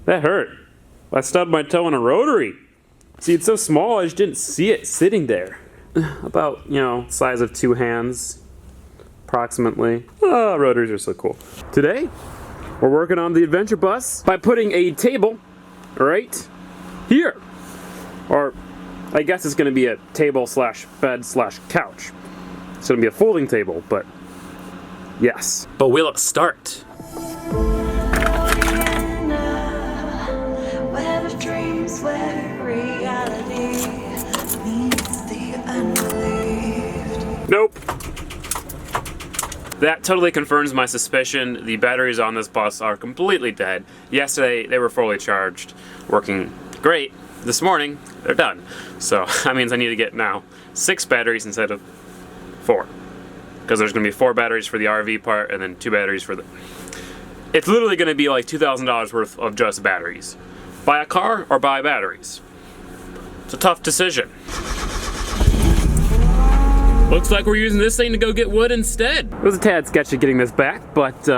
That hurt. I stubbed my toe in a rotary. See, it's so small, I just didn't see it sitting there. About, you know, size of 2 hands, approximately. Oh, rotaries are so cool. Today, we're working on the adventure bus by putting a table right here. Or, I guess it's gonna be a table slash bed slash couch. It's gonna be a folding table, but yes. But will it start? Nope. That totally confirms my suspicion. The batteries on this bus are completely dead. Yesterday, they were fully charged, working great. This morning, they're done. So that means I need to get now 6 batteries instead of 4. Because there's gonna be 4 batteries for the RV part and then 2 batteries for the... It's literally gonna be like $2,000 worth of just batteries. Buy a car or buy batteries. It's a tough decision. Looks like we're using this thing to go get wood instead. It was a tad sketchy getting this back, but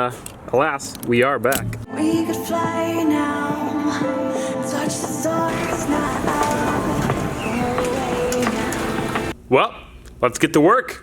alas, we are back. We could fly now, touch the stars now, away now. Well, let's get to work.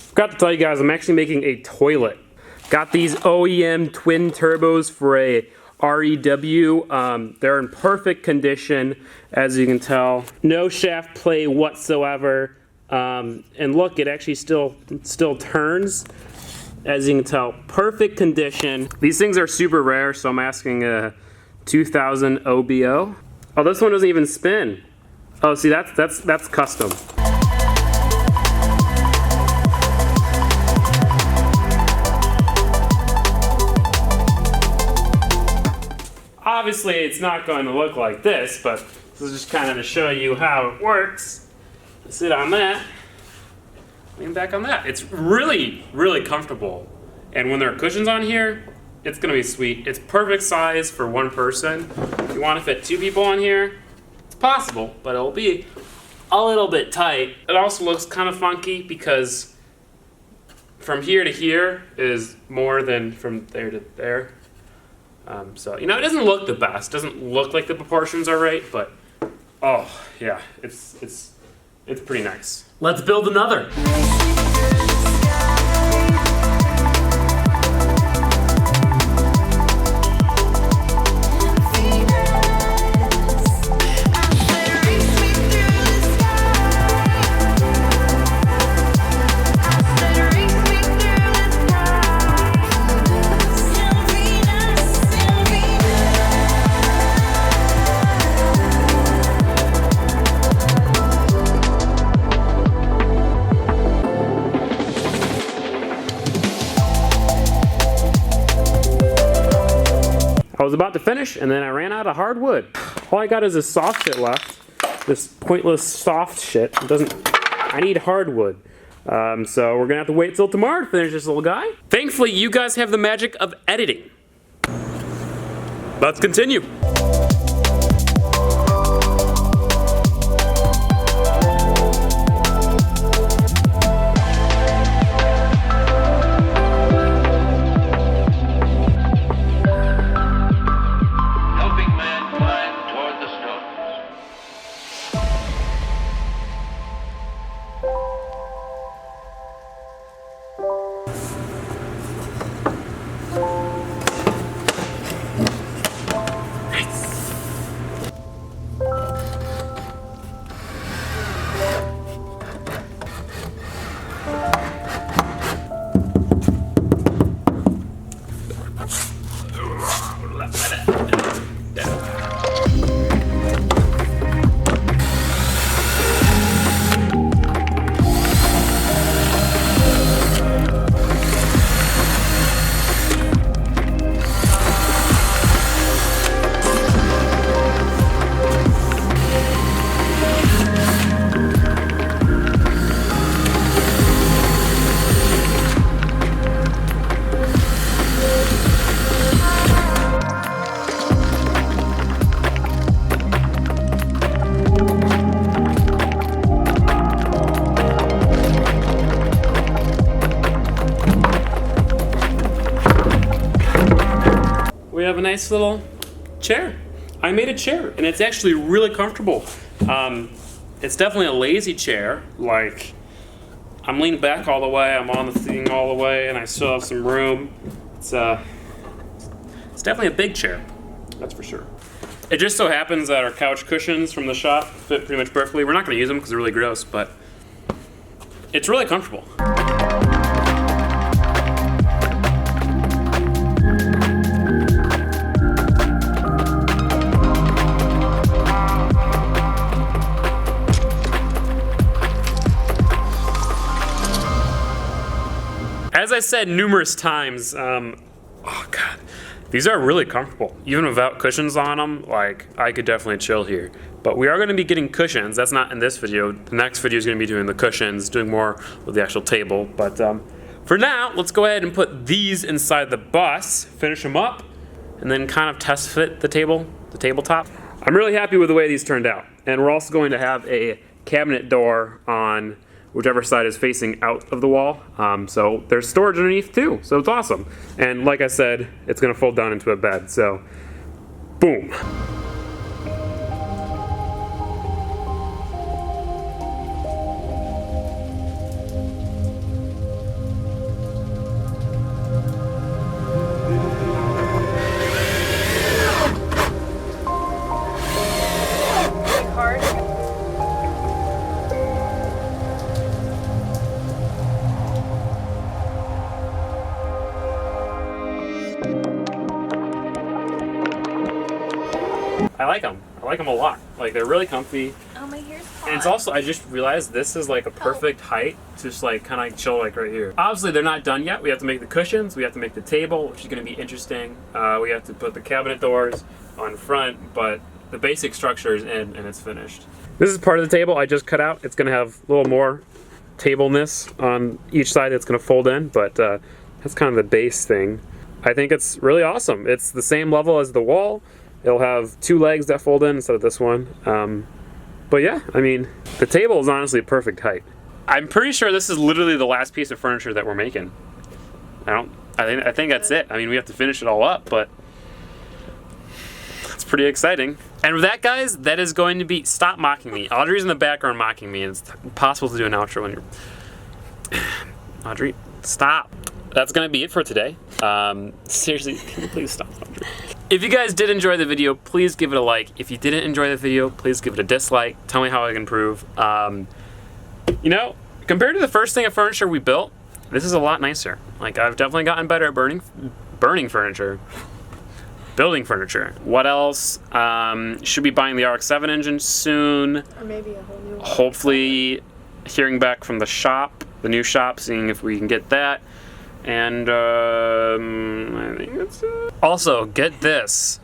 Forgot to tell you guys, I'm actually making a toilet. Got these OEM twin turbos for a REW. They're in perfect condition, as you can tell. No shaft play whatsoever. And look, it actually still turns. As you can tell, perfect condition. These things are super rare, so I'm asking a 2000 OBO. Oh, this one doesn't even spin. Oh, see, that's custom. Obviously, it's not going to look like this, but this is just kind of to show you how it works. Sit on that, lean back on that. It's really, really comfortable. And when there are cushions on here, it's gonna be sweet. It's perfect size for one person. If you want to fit 2 people on here, it's possible, but it'll be a little bit tight. It also looks kind of funky because from here to here is more than from there to there. So, you know, it doesn't look the best. It doesn't look like the proportions are right, but oh yeah, it's pretty nice. Let's build another. was about to finish, and then I ran out of hardwood. All I got is this soft shit left. This pointless soft shit. It doesn't. I need hardwood. So we're gonna have to wait till tomorrow to finish this little guy. Thankfully, you guys have the magic of editing. Let's continue. We have a nice little chair. I made a chair, and it's actually really comfortable. It's definitely a lazy chair. Like, I'm leaned back all the way, I'm on the thing all the way, and I still have some room. It's definitely a big chair, that's for sure. It just so happens that our couch cushions from the shop fit pretty much perfectly. We're not gonna use them because they're really gross, but it's really comfortable. As I said numerous times, oh God, these are really comfortable. Even without cushions on them, like, I could definitely chill here. But we are gonna be getting cushions. That's not in this video. The next video is gonna be doing the cushions, doing more with the actual table. But for now, let's go ahead and put these inside the bus, finish them up, and then kind of test fit the tabletop. I'm really happy with the way these turned out. And we're also going to have a cabinet door on whichever side is facing out of the wall. So there's storage underneath too, so it's awesome. And like I said, it's gonna fold down into a bed, so boom. I like them. I like them a lot. Like, they're really comfy. Oh, my hair's hot. And it's also, I just realized this is like a perfect height to just like kind of chill like right here. Obviously, they're not done yet. We have to make the cushions. We have to make the table, which is going to be interesting. We have to put the cabinet doors on front, but the basic structure is in and it's finished. This is part of the table I just cut out. It's going to have a little more tableness on each side that's going to fold in, but that's kind of the base thing. I think it's really awesome. It's the same level as the wall. It'll have two legs that fold in instead of this one. But yeah, I mean, the table is honestly a perfect height. I'm pretty sure this is literally the last piece of furniture that we're making. I think that's it. I mean, we have to finish it all up, but it's pretty exciting. And with that, guys, that is going to be, stop mocking me. Audrey's in the background mocking me, and it's impossible to do an outro when you're, Audrey, stop. That's gonna be it for today. Seriously, can you please stop, Audrey? If you guys did enjoy the video, please give it a like. If you didn't enjoy the video, please give it a dislike. Tell me how I can improve. You know, compared to the first thing of furniture we built, this is a lot nicer. Like, I've definitely gotten better at burning furniture. Building furniture. What else? Should be buying the RX-7 engine soon. Or maybe a whole new one. Hopefully hearing back from the shop, the new shop, seeing if we can get that. And I think that's it. Also, get this.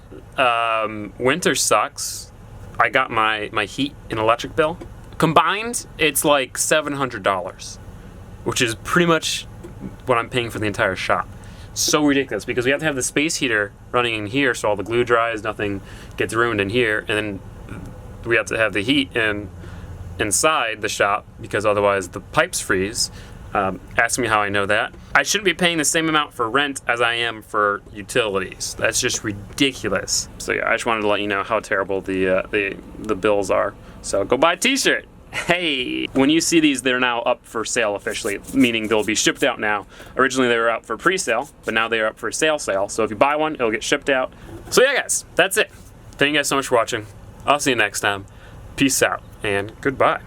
winter sucks. I got my heat and electric bill. Combined, it's like $700, which is pretty much what I'm paying for the entire shop. So ridiculous, because we have to have the space heater running in here so all the glue dries, nothing gets ruined in here, and then we have to have the heat inside the shop because otherwise the pipes freeze. Ask me how I know that. I shouldn't be paying the same amount for rent as I am for utilities. That's just ridiculous. So yeah, I just wanted to let you know how terrible the bills are. So go buy a t-shirt. Hey, when you see these, they're now up for sale officially, meaning they'll be shipped out now. Originally they were out for pre-sale, but now they are up for sale. So if you buy one, it'll get shipped out. So yeah guys, that's it. Thank you guys so much for watching. I'll see you next time. Peace out and goodbye.